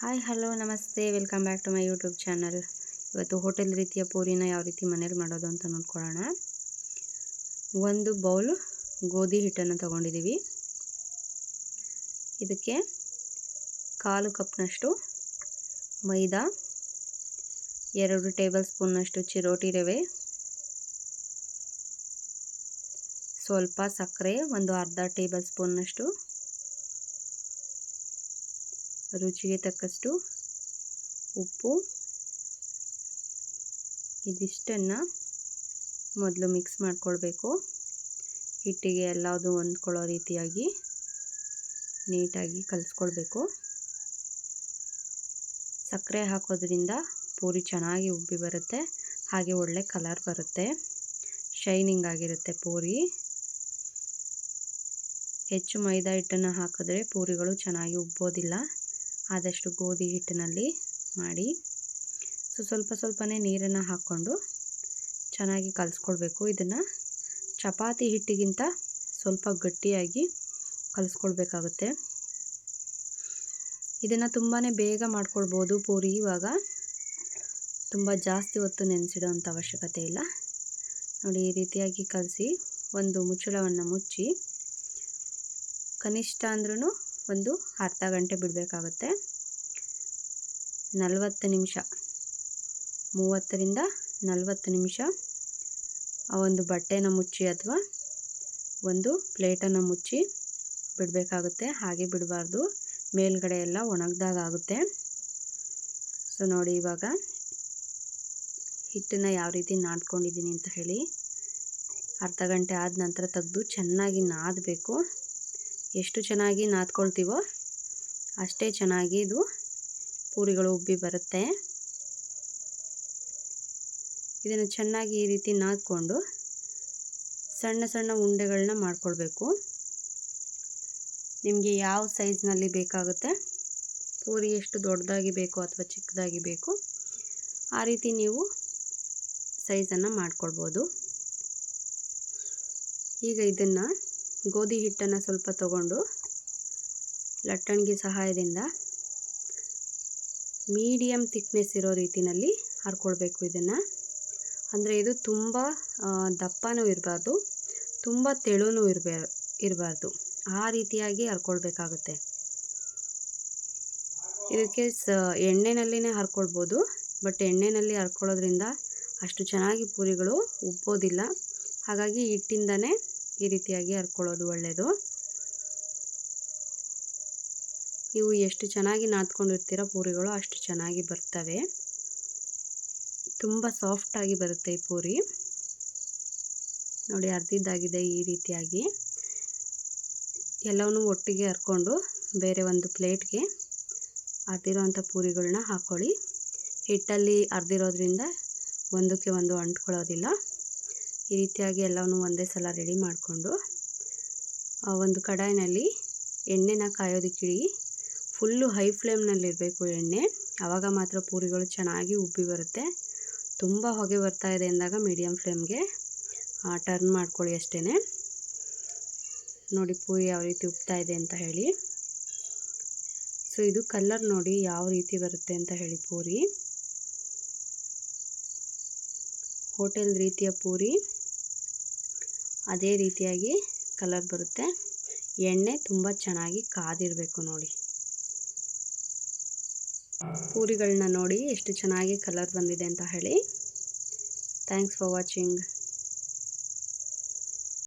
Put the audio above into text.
Hi hello ನಮಸ್ತೆ welcome back to my YouTube channel. ಇವತ್ತು hotel ರೀತಿಯ ಪೂರಿನ ಯಾವ ರೀತಿ ಮನೇಲಿ ಮಾಡೋದು ಅಂತ ನೋಡ್ಕೊಳ್ಳೋಣ. ಒಂದು ಬೌಲ್ ಗೋಧಿ ಹಿಟ್ಟನ್ನು ತಗೊಂಡಿದ್ದೀವಿ. ಇದಕ್ಕೆ 1/4 ಕಪ್ನಷ್ಟು ಮೈದಾ, 2 ಟೇಬಲ್ ಸ್ಪೂನ್ನಷ್ಟು ಚಿರೋಟಿ ರವೆ, ಸ್ವಲ್ಪ ಸಕ್ಕರೆ, ಒಂದು ಅರ್ಧ ಟೇಬಲ್ ಸ್ಪೂನ್ನಷ್ಟು, ರುಚಿಗೆ ತಕ್ಕಷ್ಟು ಉಪ್ಪು. ಇದಿಷ್ಟನ್ನು ಮೊದಲು ಮಿಕ್ಸ್ ಮಾಡ್ಕೊಳ್ಬೇಕು. ಹಿಟ್ಟಿಗೆ ಎಲ್ಲದು ಹೊಂದ್ಕೊಳ್ಳೋ ರೀತಿಯಾಗಿ ನೀಟಾಗಿ ಕಲಿಸ್ಕೊಳ್ಬೇಕು. ಸಕ್ಕರೆ ಹಾಕೋದ್ರಿಂದ ಪೂರಿ ಚೆನ್ನಾಗಿ ಉಬ್ಬಿ ಬರುತ್ತೆ, ಹಾಗೆ ಒಳ್ಳೆ ಕಲರ್ ಬರುತ್ತೆ, ಶೈನಿಂಗ್ ಆಗಿರುತ್ತೆ ಪೂರಿ. ಹೆಚ್ಚು ಮೈದಾ ಹಿಟ್ಟನ್ನು ಹಾಕಿದ್ರೆ ಪೂರಿಗಳು ಚೆನ್ನಾಗಿ ಉಬ್ಬೋದಿಲ್ಲ. ಆದಷ್ಟು ಗೋಧಿ ಹಿಟ್ಟಿನಲ್ಲಿ ಮಾಡಿ. ಸ್ವಲ್ಪ ಸ್ವಲ್ಪನೇ ನೀರನ್ನು ಹಾಕ್ಕೊಂಡು ಚೆನ್ನಾಗಿ ಕಲಿಸ್ಕೊಳ್ಬೇಕು. ಇದನ್ನು ಚಪಾತಿ ಹಿಟ್ಟಿಗಿಂತ ಸ್ವಲ್ಪ ಗಟ್ಟಿಯಾಗಿ ಕಲಿಸ್ಕೊಳ್ಬೇಕಾಗುತ್ತೆ. ಇದನ್ನು ತುಂಬಾ ಬೇಗ ಮಾಡ್ಕೊಳ್ಬೋದು ಪೂರಿ. ಇವಾಗ ತುಂಬ ಜಾಸ್ತಿ ಹೊತ್ತು ನೆನೆಸಿಡೋವಂಥ ಅವಶ್ಯಕತೆ ಇಲ್ಲ. ನೋಡಿ, ಈ ರೀತಿಯಾಗಿ ಕಲಸಿ ಒಂದು ಮುಚ್ಚಳವನ್ನು ಮುಚ್ಚಿ ಕನಿಷ್ಠ ಅಂದ್ರೂ ಒಂದು ಅರ್ಧ ಗಂಟೆ ಬಿಡಬೇಕಾಗುತ್ತೆ. 40 ನಿಮಿಷ, 30ರಿಂದ 40 ನಿಮಿಷ ಒಂದು ಬಟ್ಟೆನ ಮುಚ್ಚಿ ಅಥವಾ ಒಂದು ಪ್ಲೇಟನ್ನು ಮುಚ್ಚಿ ಬಿಡಬೇಕಾಗುತ್ತೆ. ಹಾಗೆ ಬಿಡಬಾರ್ದು, ಮೇಲ್ಗಡೆ ಎಲ್ಲ ಒಣಗಿದಾಗ ಆಗುತ್ತೆ. ಸೊ ನೋಡಿ, ಇವಾಗ ಹಿಟ್ಟನ್ನು ಯಾವ ರೀತಿ ನಾದ್ಕೊಂಡಿದ್ದೀನಿ ಅಂತ ಹೇಳಿ. ಅರ್ಧ ಗಂಟೆ ಆದ ನಂತರ ತೆಗೆದು ಚೆನ್ನಾಗಿ ನಾದಬೇಕು. ಎಷ್ಟು ಚೆನ್ನಾಗಿ ನಾದ್ಕೊಳ್ತೀವೋ ಅಷ್ಟೇ ಚೆನ್ನಾಗಿ ಇದು ಪೂರಿಗಳು ಉಬ್ಬಿ ಬರುತ್ತೆ. ಇದನ್ನು ಚೆನ್ನಾಗಿ ಈ ರೀತಿ ನಾದ್ಕೊಂಡು ಸಣ್ಣ ಸಣ್ಣ ಉಂಡೆಗಳನ್ನ ಮಾಡ್ಕೊಳ್ಬೇಕು. ನಿಮಗೆ ಯಾವ ಸೈಜ್ನಲ್ಲಿ ಬೇಕಾಗುತ್ತೆ, ಪೂರಿ ಎಷ್ಟು ದೊಡ್ಡದಾಗಿ ಬೇಕು ಅಥವಾ ಚಿಕ್ಕದಾಗಿ ಬೇಕು ಆ ರೀತಿ ನೀವು ಸೈಜನ್ನು ಮಾಡ್ಕೊಳ್ಬೋದು. ಈಗ ಇದನ್ನು ಗೋಧಿ ಹಿಟ್ಟನ್ನು ಸ್ವಲ್ಪ ತಗೊಂಡು ಲಟ್ಟಣಿಗೆ ಸಹಾಯದಿಂದ ಮೀಡಿಯಮ್ ಥಿಕ್ನೆಸ್ ಇರೋ ರೀತಿಯಲ್ಲಿ ಹರ್ಕೊಳ್ಬೇಕು. ಇದನ್ನು ಅಂದರೆ ಇದು ತುಂಬ ದಪ್ಪನೂ ಇರಬಾರ್ದು, ತುಂಬ ತೆಳುನೂ ಇರಬಾರ್ದು, ಆ ರೀತಿಯಾಗಿ ಹರ್ಕೊಳ್ಬೇಕಾಗುತ್ತೆ. ಇದಕ್ಕೆ ಎಣ್ಣೆನಲ್ಲಿನೇ ಹರ್ಕೊಳ್ಬೋದು, ಬಟ್ ಎಣ್ಣೆಯಲ್ಲಿ ಹರ್ಕೊಳ್ಳೋದ್ರಿಂದ ಅಷ್ಟು ಚೆನ್ನಾಗಿ ಪೂರಿಗಳು ಉಬ್ಬೋದಿಲ್ಲ. ಹಾಗಾಗಿ ಹಿಟ್ಟಿಂದನೇ ಈ ರೀತಿಯಾಗಿ ಹರ್ಕೊಳ್ಳೋದು ಒಳ್ಳೆಯದು. ನೀವು ಎಷ್ಟು ಚೆನ್ನಾಗಿ ನಾದ್ಕೊಂಡಿರ್ತೀರ ಪೂರಿಗಳು ಅಷ್ಟು ಚೆನ್ನಾಗಿ ಬರ್ತವೆ. ತುಂಬ ಸಾಫ್ಟಾಗಿ ಬರುತ್ತೆ ಈ ಪೂರಿ. ನೋಡಿ, ಅರ್ಧಿದ್ದಾಗಿದೆ. ಈ ರೀತಿಯಾಗಿ ಎಲ್ಲವನ್ನೂ ಒಟ್ಟಿಗೆ ಹರ್ಕೊಂಡು ಬೇರೆ ಒಂದು ಪ್ಲೇಟ್ಗೆ ಅರ್ದಿರೋವಂಥ ಪೂರಿಗಳನ್ನ ಹಾಕ್ಕೊಳ್ಳಿ. ಹಿಟ್ಟಲ್ಲಿ ಅರ್ದಿರೋದ್ರಿಂದ ಒಂದಕ್ಕೆ ಒಂದು ಅಂಟ್ಕೊಳ್ಳೋದಿಲ್ಲ. ಈ ರೀತಿಯಾಗಿ ಎಲ್ಲವನ್ನೂ ಒಂದೇ ಸಲ ರೆಡಿ ಮಾಡಿಕೊಂಡು ಒಂದು ಕಡಾಯಿನಲ್ಲಿ ಎಣ್ಣೆನ ಕಾಯೋದಕ್ಕಿಡಿ. ಫುಲ್ಲು ಹೈ ಫ್ಲೇಮ್ನಲ್ಲಿರಬೇಕು ಎಣ್ಣೆ, ಆವಾಗ ಮಾತ್ರ ಪೂರಿಗಳು ಚೆನ್ನಾಗಿ ಉಬ್ಬಿ ಬರುತ್ತೆ. ತುಂಬ ಹೊಗೆ ಬರ್ತಾ ಇದೆ ಅಂದಾಗ ಮೀಡಿಯಮ್ ಫ್ಲೇಮ್ಗೆ ಟರ್ನ್ ಮಾಡ್ಕೊಳ್ಳಿ ಅಷ್ಟೇ. ನೋಡಿ ಪೂರಿ ಯಾವ ರೀತಿ ಉಬ್ತಾ ಇದೆ ಅಂತ ಹೇಳಿ. ಸೊ ಇದು ಕಲರ್ ನೋಡಿ ಯಾವ ರೀತಿ ಬರುತ್ತೆ ಅಂತ ಹೇಳಿ. ಪೂರಿ ಹೋಟೆಲ್ ರೀತಿಯ ಪೂರಿ ಅದೇ ರೀತಿಯಾಗಿ ಕಲರ್ ಬರುತ್ತೆ. ಎಣ್ಣೆ ತುಂಬ ಚೆನ್ನಾಗಿ ಕಾದಿರಬೇಕು. ನೋಡಿ, ಪೂರಿಗಳನ್ನ ನೋಡಿ ಎಷ್ಟು ಚೆನ್ನಾಗಿ ಕಲರ್ ಬಂದಿದೆ ಅಂತ ಹೇಳಿ. Thanks for watching.